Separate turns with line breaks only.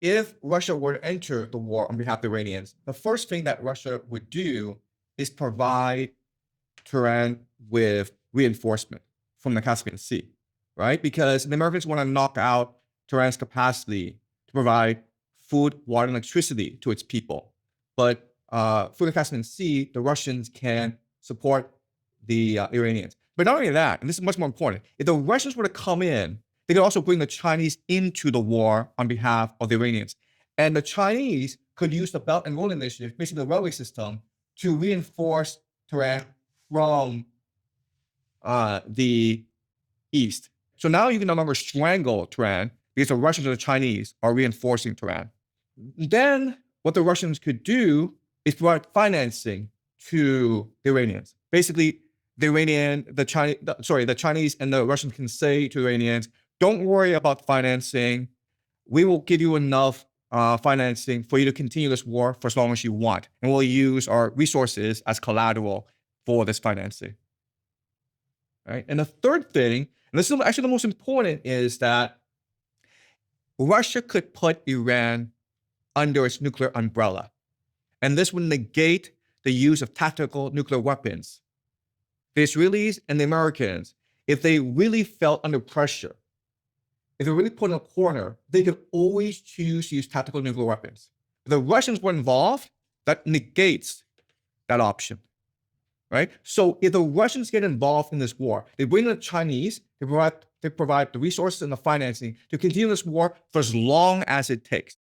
if Russia were to enter the war on behalf of the Iranians, the first thing that Russia would do is provide Tehran with reinforcement from the Caspian Sea, right? Because the Americans want to knock out Tehran's capacity to provide food, water, and electricity to its people. But through the Caspian Sea, the Russians can support the Iranians. But not only that, and this is much more important, if the Russians were to come in, they could also bring the Chinese into the war on behalf of the Iranians. And the Chinese could use the Belt and Road Initiative, basically the railway system, to reinforce Tehran from the east. So now you can no longer strangle Tehran because the Russians and the Chinese are reinforcing Tehran. Then what the Russians could do is provide financing to the Iranians. Basically, the Chinese and the Russians can say to the Iranians, don't worry about financing. We will give you enough financing for you to continue this war for as long as you want. And we'll use our resources as collateral for this financing. Right? And the third thing, and this is actually the most important, is that Russia could put Iran under its nuclear umbrella. And this would negate the use of tactical nuclear weapons. The Israelis and the Americans, if they really felt under pressure, if they were really put in a corner, they could always choose to use tactical nuclear weapons. If the Russians were involved, that negates that option, right? So if the Russians get involved in this war, they bring in the Chinese, they provide the resources and the financing to continue this war for as long as it takes.